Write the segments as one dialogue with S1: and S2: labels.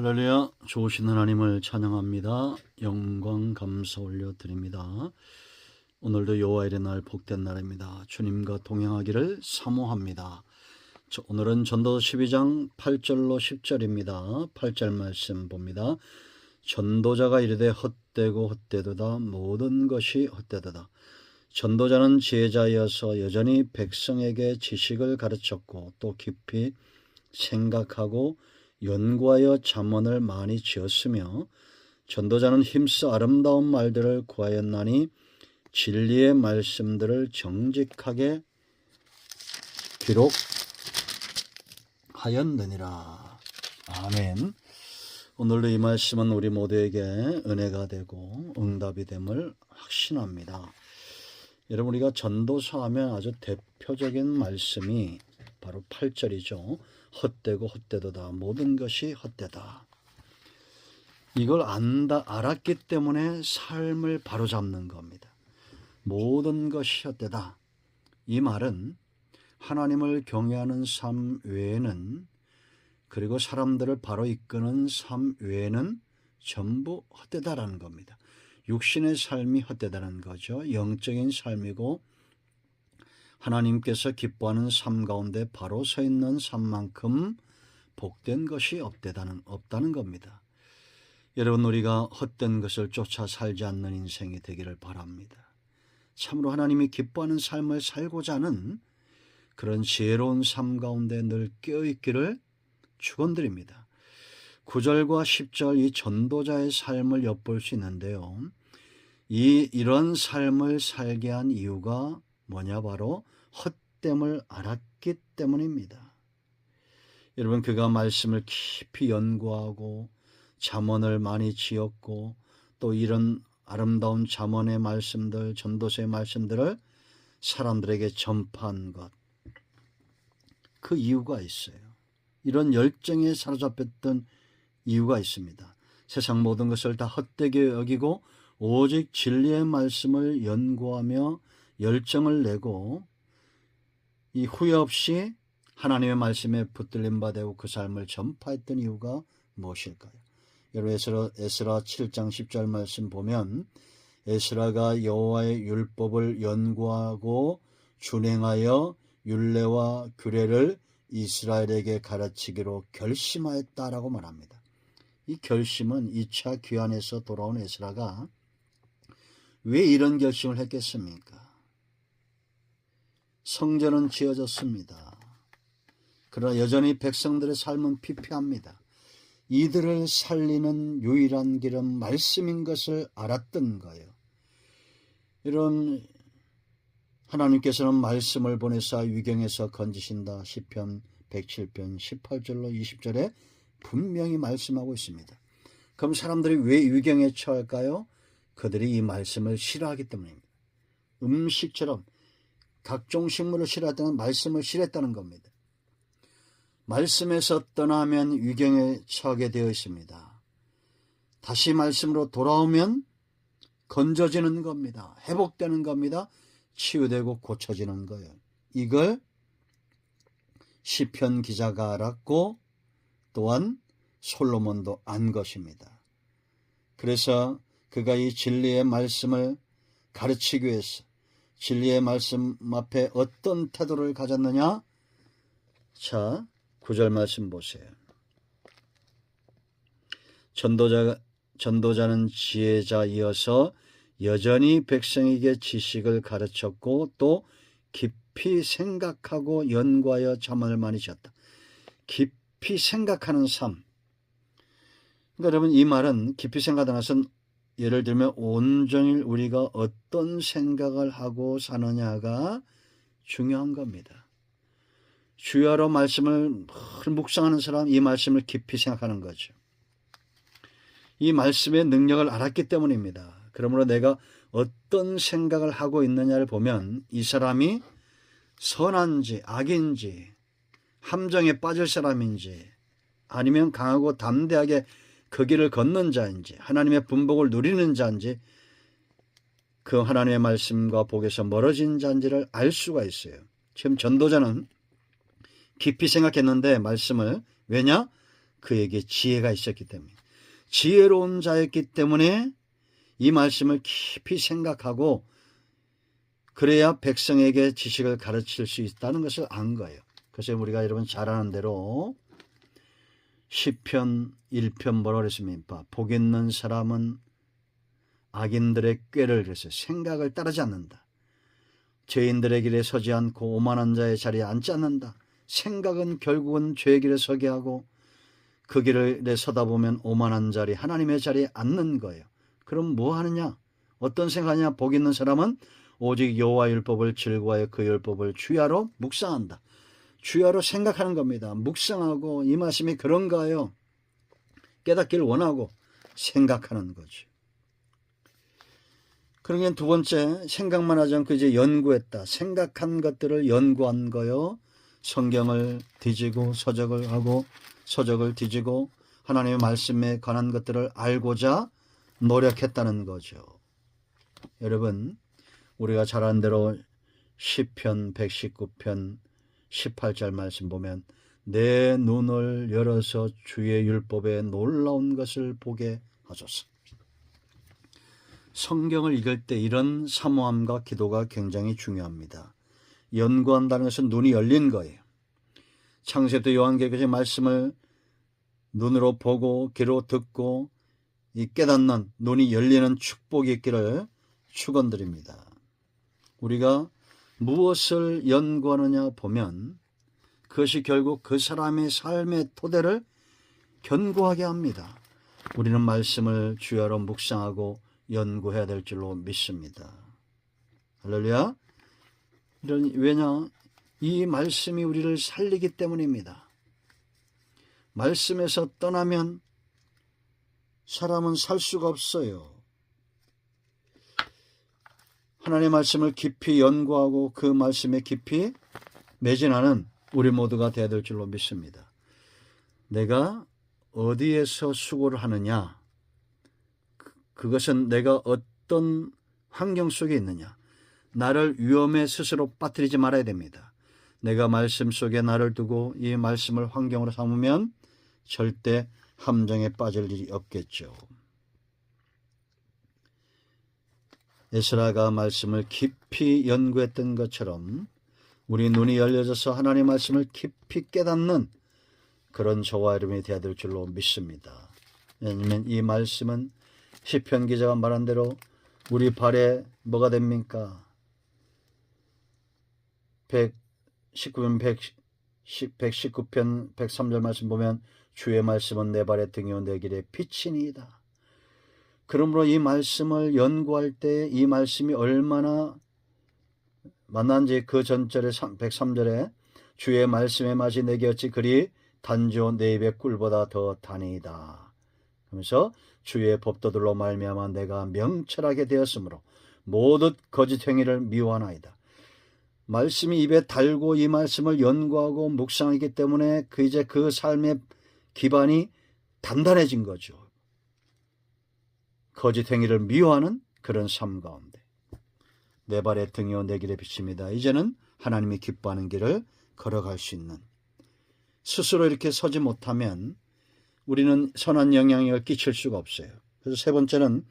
S1: 할렐루야. 좋으신 하나님을 찬양합니다. 영광 감사 올려드립니다. 오늘도 여호와의 날 복된 날입니다. 주님과 동행하기를 사모합니다. 오늘은 전도서 12장 8절로 10절입니다. 8절 말씀 봅니다. 전도자가 이르되 헛되고 헛되도다. 모든 것이 헛되도다. 전도자는 지혜자이어서 여전히 백성에게 지식을 가르쳤고 또 깊이 생각하고 연구하여 잠언을 많이 지었으며 전도자는 힘써 아름다운 말들을 구하였나니 진리의 말씀들을 정직하게 기록하였느니라. 아멘. 오늘도 이 말씀은 우리 모두에게 은혜가 되고 응답이 됨을 확신합니다. 여러분, 우리가 전도서 하면 아주 대표적인 말씀이 바로 8절이죠. 헛되고 헛되도다. 모든 것이 헛되다. 이걸 알았기 때문에 삶을 바로잡는 겁니다. 모든 것이 헛되다. 이 말은 하나님을 경외하는 삶 외에는, 그리고 사람들을 바로 이끄는 삶 외에는 전부 헛되다라는 겁니다. 육신의 삶이 헛되다는 거죠. 영적인 삶이고 하나님께서 기뻐하는 삶 가운데 바로 서 있는 삶만큼 복된 것이 없다는 겁니다. 여러분, 우리가 헛된 것을 쫓아 살지 않는 인생이 되기를 바랍니다. 참으로 하나님이 기뻐하는 삶을 살고자 하는 그런 지혜로운 삶 가운데 늘 깨어있기를 축원드립니다. 9절과 10절 이 전도자의 삶을 엿볼 수 있는데요. 이런 삶을 살게 한 이유가 뭐냐? 바로 헛됨을 알았기 때문입니다. 여러분, 그가 말씀을 깊이 연구하고 잠언을 많이 지었고 또 이런 아름다운 잠언의 말씀들, 전도서의 말씀들을 사람들에게 전파한 것, 그 이유가 있어요. 이런 열정에 사로잡혔던 이유가 있습니다. 세상 모든 것을 다 헛되게 여기고 오직 진리의 말씀을 연구하며 열정을 내고 이 후회 없이 하나님의 말씀에 붙들림 받고 그 삶을 전파했던 이유가 무엇일까요? 여러분, 에스라 7장 10절 말씀 보면 에스라가 여호와의 율법을 연구하고 준행하여 율례와 규례를 이스라엘에게 가르치기로 결심하였다라고 말합니다. 이 결심은 2차 귀환에서 돌아온 에스라가 왜 이런 결심을 했겠습니까? 성전은 지어졌습니다. 그러나 여전히 백성들의 삶은 피폐합니다. 이들을 살리는 유일한 길은 말씀인 것을 알았던 거예요. 이런 하나님께서는 말씀을 보내사 위경에서 건지신다. 시편 107편 18절로 20절에 분명히 말씀하고 있습니다. 그럼 사람들이 왜 위경에 처할까요? 그들이 이 말씀을 싫어하기 때문입니다. 음식처럼 각종 식물을 싫어했다는 말씀을 싫어했다는 겁니다. 말씀에서 떠나면 위경에 처하게 되어 있습니다. 다시 말씀으로 돌아오면 건져지는 겁니다. 회복되는 겁니다. 치유되고 고쳐지는 거예요. 이걸 시편 기자가 알았고 또한 솔로몬도 안 것입니다. 그래서 그가 이 진리의 말씀을 가르치기 위해서 진리의 말씀 앞에 어떤 태도를 가졌느냐? 자, 9절 말씀 보세요. 전도자는 지혜자이어서 여전히 백성에게 지식을 가르쳤고 또 깊이 생각하고 연구하여 잠언을 많이 지었다. 깊이 생각하는 삶. 그러니까 여러분, 이 말은 깊이 생각하는 것은 예를 들면 온종일 우리가 어떤 생각을 하고 사느냐가 중요한 겁니다. 주야로 말씀을 묵상하는 사람, 이 말씀을 깊이 생각하는 거죠. 이 말씀의 능력을 알았기 때문입니다. 그러므로 내가 어떤 생각을 하고 있느냐를 보면 이 사람이 선한지 악인지, 함정에 빠질 사람인지, 아니면 강하고 담대하게 그 길을 걷는 자인지, 하나님의 분복을 누리는 자인지, 그 하나님의 말씀과 복에서 멀어진 자인지를 알 수가 있어요. 지금 전도자는 깊이 생각했는데 말씀을, 왜냐? 그에게 지혜가 있었기 때문에, 지혜로운 자였기 때문에 이 말씀을 깊이 생각하고 그래야 백성에게 지식을 가르칠 수 있다는 것을 안 거예요. 그래서 우리가 여러분 잘 아는 대로 시편 1편 뭐라 그랬습니까? 복 있는 사람은 악인들의 꾀를, 그래서 생각을 따르지 않는다. 죄인들의 길에 서지 않고 오만한 자의 자리에 앉지 않는다. 생각은 결국은 죄의 길에 서게 하고 그 길에 서다 보면 오만한 자리, 하나님의 자리에 앉는 거예요. 그럼 뭐 하느냐? 어떤 생각하냐? 복 있는 사람은 오직 여호와 율법을 즐거워하여 그 율법을 주야로 묵상한다. 주야로 생각하는 겁니다. 묵상하고 이 말씀이 그런가요? 깨닫기를 원하고 생각하는 거죠. 그러면 두 번째, 생각만 하지 않고 이제 연구했다. 생각한 것들을 연구한 거요. 성경을 뒤지고 서적을 하고 서적을 뒤지고 하나님의 말씀에 관한 것들을 알고자 노력했다는 거죠. 여러분, 우리가 잘 아는 대로 시편 119편 18절 말씀 보면 내 눈을 열어서 주의 율법에 놀라운 것을 보게 하소서. 성경을 읽을 때 이런 사모함과 기도가 굉장히 중요합니다. 연구한다는 것은 눈이 열린 거예요. 창세부터 요한계시의 말씀을 눈으로 보고 귀로 듣고 이 깨닫는 눈이 열리는 축복이 있기를 축원드립니다. 우리가 무엇을 연구하느냐 보면 그것이 결국 그 사람의 삶의 토대를 견고하게 합니다. 우리는 말씀을 주야로 묵상하고 연구해야 될 줄로 믿습니다. 할렐루야. 왜냐? 이 말씀이 우리를 살리기 때문입니다. 말씀에서 떠나면 사람은 살 수가 없어요. 하나님의 말씀을 깊이 연구하고 그 말씀에 깊이 매진하는 우리 모두가 되어야 될 줄로 믿습니다. 내가 어디에서 수고를 하느냐, 그것은 내가 어떤 환경 속에 있느냐, 나를 위험에 스스로 빠뜨리지 말아야 됩니다. 내가 말씀 속에 나를 두고 이 말씀을 환경으로 삼으면 절대 함정에 빠질 일이 없겠죠. 에스라가 말씀을 깊이 연구했던 것처럼 우리 눈이 열려져서 하나님의 말씀을 깊이 깨닫는 그런 저와 여러분이 되어야 될 줄로 믿습니다. 왜냐하면 이 말씀은 시편 기자가 말한 대로 우리 발에 뭐가 됩니까? 119편 103절 말씀 보면 주의 말씀은 내 발의 등이요 내 길의 빛이니이다. 그러므로 이 말씀을 연구할 때 이 말씀이 얼마나 만난지 그 전절에 103절에 주의 말씀의 맛이 내게 어찌 그리 단조 내 입의 꿀보다 더 다니이다. 그러면서 주의 법도들로 말미암아 내가 명철하게 되었으므로 모든 거짓 행위를 미워하나이다. 말씀이 입에 달고 이 말씀을 연구하고 묵상하기 때문에 이제 그 삶의 기반이 단단해진 거죠. 거짓 행위를 미워하는 그런 삶 가운데 내 발의 등이요 내 길의 빛입니다. 이제는 하나님이 기뻐하는 길을 걸어갈 수 있는, 스스로 이렇게 서지 못하면 우리는 선한 영향력을 끼칠 수가 없어요. 그래서 세 번째는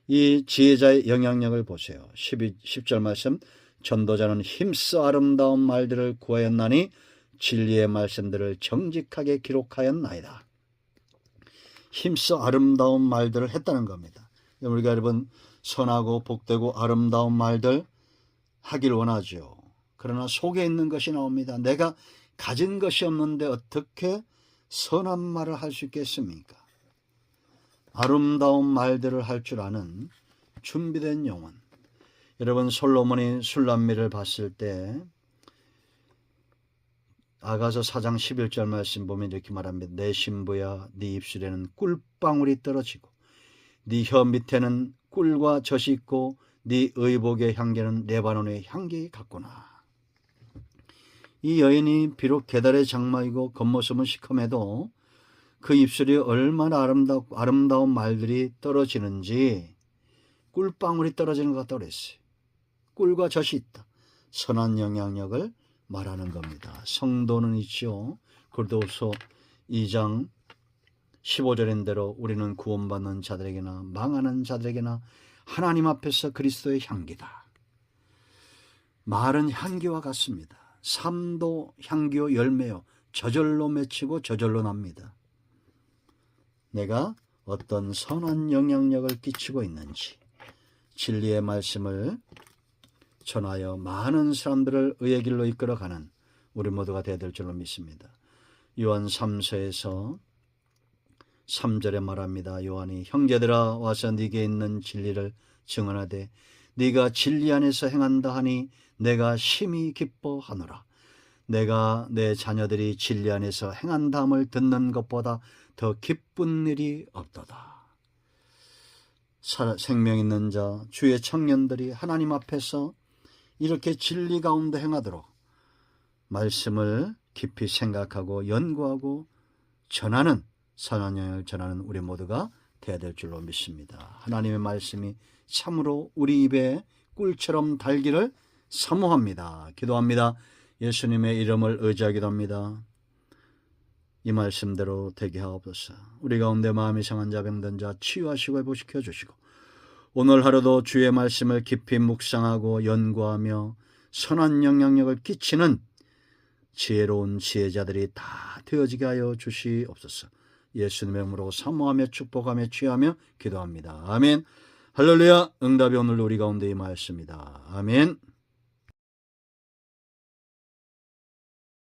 S1: 이 지혜자의 영향력을 보세요. 10절 말씀, 전도자는 힘써 아름다운 말들을 구하였나니 진리의 말씀들을 정직하게 기록하였나이다. 힘써 아름다운 말들을 했다는 겁니다. 우리가 여러분 선하고 복되고 아름다운 말들 하길 원하죠. 그러나 속에 있는 것이 나옵니다. 내가 가진 것이 없는데 어떻게 선한 말을 할 수 있겠습니까? 아름다운 말들을 할 줄 아는 준비된 영혼. 여러분 솔로몬이 술람미를 봤을 때 아가서 4장 11절 말씀 보면 이렇게 말합니다. 내 신부야 네 입술에는 꿀방울이 떨어지고 네 혀 밑에는 꿀과 젖이 있고 네 의복의 향기는 레바논의 향기 같구나. 이 여인이 비록 계달의 장마이고 겉모습은 시커매도 그 입술이 얼마나 아름다운 말들이 떨어지는지 꿀방울이 떨어지는 것 같다고 그랬어요. 꿀과 젖이 있다. 선한 영향력을 말하는 겁니다. 성도는 있죠. 고린도후서 2장 15절인 대로 우리는 구원받는 자들에게나 망하는 자들에게나 하나님 앞에서 그리스도의 향기다. 말은 향기와 같습니다. 삶도 향기요 열매요 저절로 맺히고 저절로 납니다. 내가 어떤 선한 영향력을 끼치고 있는지, 진리의 말씀을 전하여 많은 사람들을 의의 길로 이끌어가는 우리 모두가 되어야 될 줄로 믿습니다. 요한 3서에서 3절에 말합니다. 요한이 형제들아 와서 네게 있는 진리를 증언하되 네가 진리 안에서 행한다 하니 내가 심히 기뻐하노라. 내가 내 자녀들이 진리 안에서 행한다함을 듣는 것보다 더 기쁜 일이 없도다. 생명 있는 자, 주의 청년들이 하나님 앞에서 이렇게 진리 가운데 행하도록 말씀을 깊이 생각하고 연구하고 전하는, 선한 영향을 전하는 우리 모두가 되어야 될 줄로 믿습니다. 하나님의 말씀이 참으로 우리 입에 꿀처럼 달기를 사모합니다. 기도합니다. 예수님의 이름을 의지하기도 합니다. 이 말씀대로 되게 하옵소서. 우리 가운데 마음이 상한 자, 병든 자 치유하시고 회복시켜 주시고, 오늘 하루도 주의 말씀을 깊이 묵상하고 연구하며 선한 영향력을 끼치는 지혜로운 지혜자들이 다 되어지게 하여 주시옵소서. 예수님의 이름으로 사모하며 축복하며 취하며 기도합니다. 아멘. 할렐루야. 응답이 오늘 우리 가운데 임하였습니다. 아멘.